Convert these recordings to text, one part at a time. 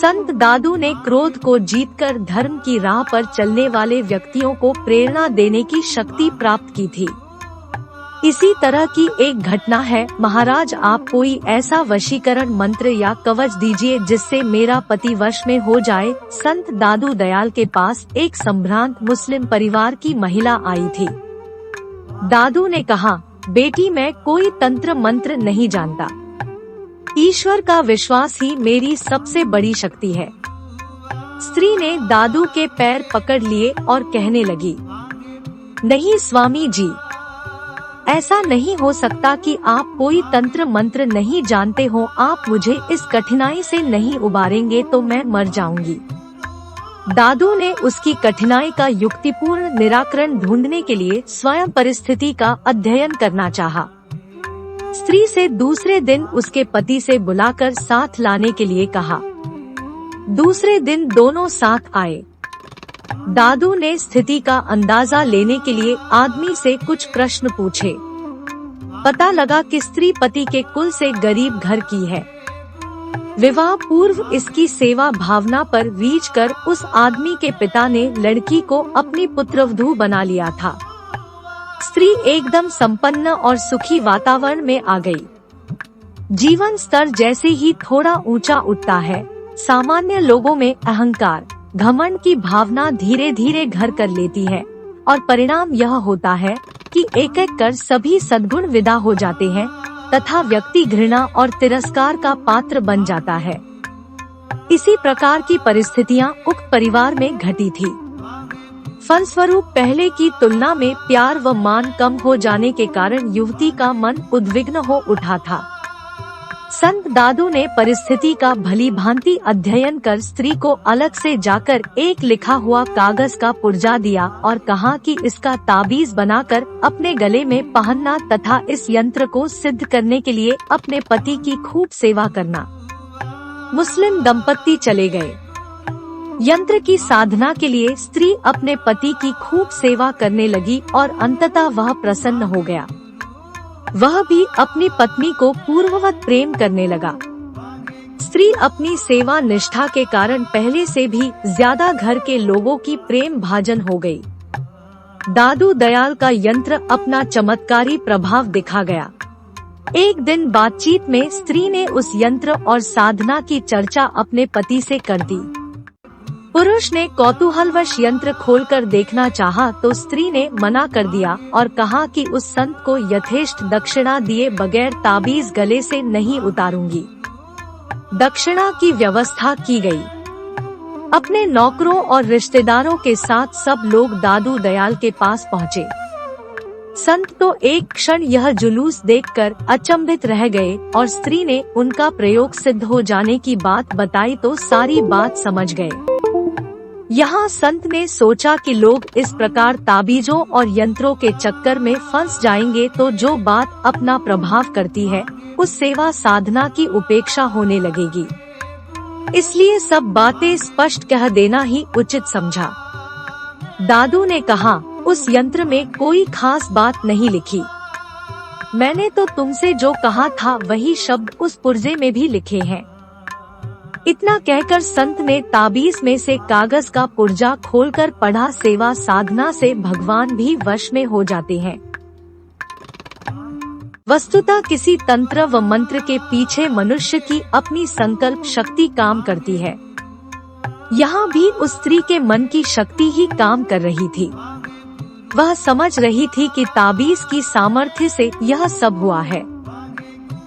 संत दादू ने क्रोध को जीतकर धर्म की राह पर चलने वाले व्यक्तियों को प्रेरणा देने की शक्ति प्राप्त की थी। इसी तरह की एक घटना है, महाराज आप कोई ऐसा वशीकरण मंत्र या कवच दीजिए जिससे मेरा पति वश में हो जाए। संत दादू दयाल के पास एक संभ्रांत मुस्लिम परिवार की महिला आई थी। दादू ने कहा, बेटी मैं कोई तंत्र मंत्र नहीं जानता, ईश्वर का विश्वास ही मेरी सबसे बड़ी शक्ति है। स्त्री ने दादू के पैर पकड़ लिए और कहने लगी, नहीं स्वामी जी, ऐसा नहीं हो सकता कि आप कोई तंत्र मंत्र नहीं जानते हो। आप मुझे इस कठिनाई से नहीं उबारेंगे तो मैं मर जाऊंगी। दादू ने उसकी कठिनाई का युक्तिपूर्ण निराकरण ढूंढने के लिए स्वयं परिस्थिति का अध्ययन करना चाहा। स्त्री से दूसरे दिन उसके पति से बुलाकर साथ लाने के लिए कहा। दूसरे दिन दोनों साथ आए। दादू ने स्थिति का अंदाजा लेने के लिए आदमी से कुछ प्रश्न पूछे। पता लगा कि स्त्री पति के कुल से गरीब घर की है। विवाह पूर्व इसकी सेवा भावना पर रीझ कर उस आदमी के पिता ने लड़की को अपनी पुत्रवधू बना लिया था। स्त्री एकदम संपन्न और सुखी वातावरण में आ गई। जीवन स्तर जैसे ही थोड़ा ऊंचा उठता है, सामान्य लोगों में अहंकार, घमंड की भावना धीरे धीरे घर कर लेती है और परिणाम यह होता है कि एक एक कर सभी सद्गुण विदा हो जाते हैं तथा व्यक्ति घृणा और तिरस्कार का पात्र बन जाता है। इसी प्रकार की परिस्थितियां उक्त परिवार में घटी थी। फलस्वरूप पहले की तुलना में प्यार व मान कम हो जाने के कारण युवती का मन उद्विग्न हो उठा था। संत दादू ने परिस्थिति का भली भांति अध्ययन कर स्त्री को अलग से जाकर एक लिखा हुआ कागज का पुर्जा दिया और कहा कि इसका ताबीज बनाकर अपने गले में पहनना तथा इस यंत्र को सिद्ध करने के लिए अपने पति की खूब सेवा करना। मुस्लिम दंपत्ति चले गए। यंत्र की साधना के लिए स्त्री अपने पति की खूब सेवा करने लगी और अंततः वह प्रसन्न हो गया। वह भी अपनी पत्नी को पूर्ववत प्रेम करने लगा। स्त्री अपनी सेवा निष्ठा के कारण पहले से भी ज्यादा घर के लोगों की प्रेम भाजन हो गई। दादू दयाल का यंत्र अपना चमत्कारी प्रभाव दिखा गया। एक दिन बातचीत में स्त्री ने उस यंत्र और साधना की चर्चा अपने पति से कर दी। पुरुष ने कौतूहलवश यंत्र खोलकर देखना चाहा तो स्त्री ने मना कर दिया और कहा कि उस संत को यथेष्ट दक्षिणा दिए बगैर ताबीज गले से नहीं उतारूंगी। दक्षिणा की व्यवस्था की गई। अपने नौकरों और रिश्तेदारों के साथ सब लोग दादू दयाल के पास पहुँचे। संत तो एक क्षण यह जुलूस देखकर अचंभित रह गए और स्त्री ने उनका प्रयोग सिद्ध हो जाने की बात बताई तो सारी बात समझ गए। यहाँ संत ने सोचा कि लोग इस प्रकार ताबीजों और यंत्रों के चक्कर में फंस जाएंगे तो जो बात अपना प्रभाव करती है उस सेवा साधना की उपेक्षा होने लगेगी। इसलिए सब बातें स्पष्ट कह देना ही उचित समझा। दादू ने कहा, उस यंत्र में कोई खास बात नहीं लिखी। मैंने तो तुमसे जो कहा था वही शब्द उस पुर्जे में भी लिखे हैं। इतना कहकर संत ने ताबीज में से कागज का पुर्जा खोलकर पढ़ा। सेवा साधना से भगवान भी वश में हो जाते हैं। वस्तुतः किसी तंत्र व मंत्र के पीछे मनुष्य की अपनी संकल्प शक्ति काम करती है। यहाँ भी उस स्त्री के मन की शक्ति ही काम कर रही थी। वह समझ रही थी कि ताबीज की सामर्थ्य से यह सब हुआ है।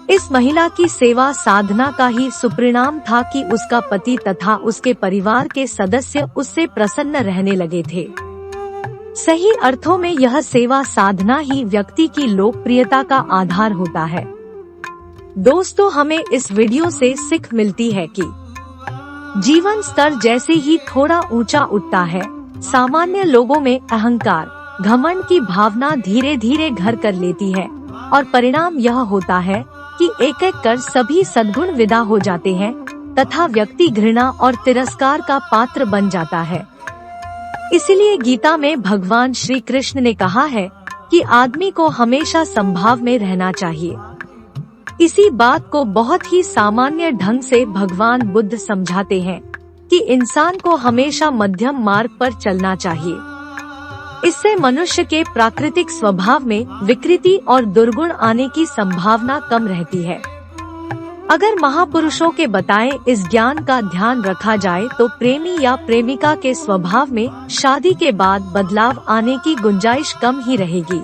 इस महिला की सेवा साधना का ही सुपरिणाम था कि उसका पति तथा उसके परिवार के सदस्य उससे प्रसन्न रहने लगे थे। सही अर्थों में यह सेवा साधना ही व्यक्ति की लोकप्रियता का आधार होता है। दोस्तों, हमें इस वीडियो से सीख मिलती है कि जीवन स्तर जैसे ही थोड़ा ऊंचा उठता है, सामान्य लोगों में अहंकार, घमंड की भावना धीरे धीरे घर कर लेती है और परिणाम यह होता है कि एक एक कर सभी सद्गुण विदा हो जाते हैं तथा व्यक्ति घृणा और तिरस्कार का पात्र बन जाता है। इसलिए गीता में भगवान श्री कृष्ण ने कहा है कि आदमी को हमेशा संभाव में रहना चाहिए। इसी बात को बहुत ही सामान्य ढंग से भगवान बुद्ध समझाते हैं। कि इंसान को हमेशा मध्यम मार्ग पर चलना चाहिए। इससे मनुष्य के प्राकृतिक स्वभाव में विकृति और दुर्गुण आने की संभावना कम रहती है। अगर महापुरुषों के बताए इस ज्ञान का ध्यान रखा जाए तो प्रेमी या प्रेमिका के स्वभाव में शादी के बाद बदलाव आने की गुंजाइश कम ही रहेगी।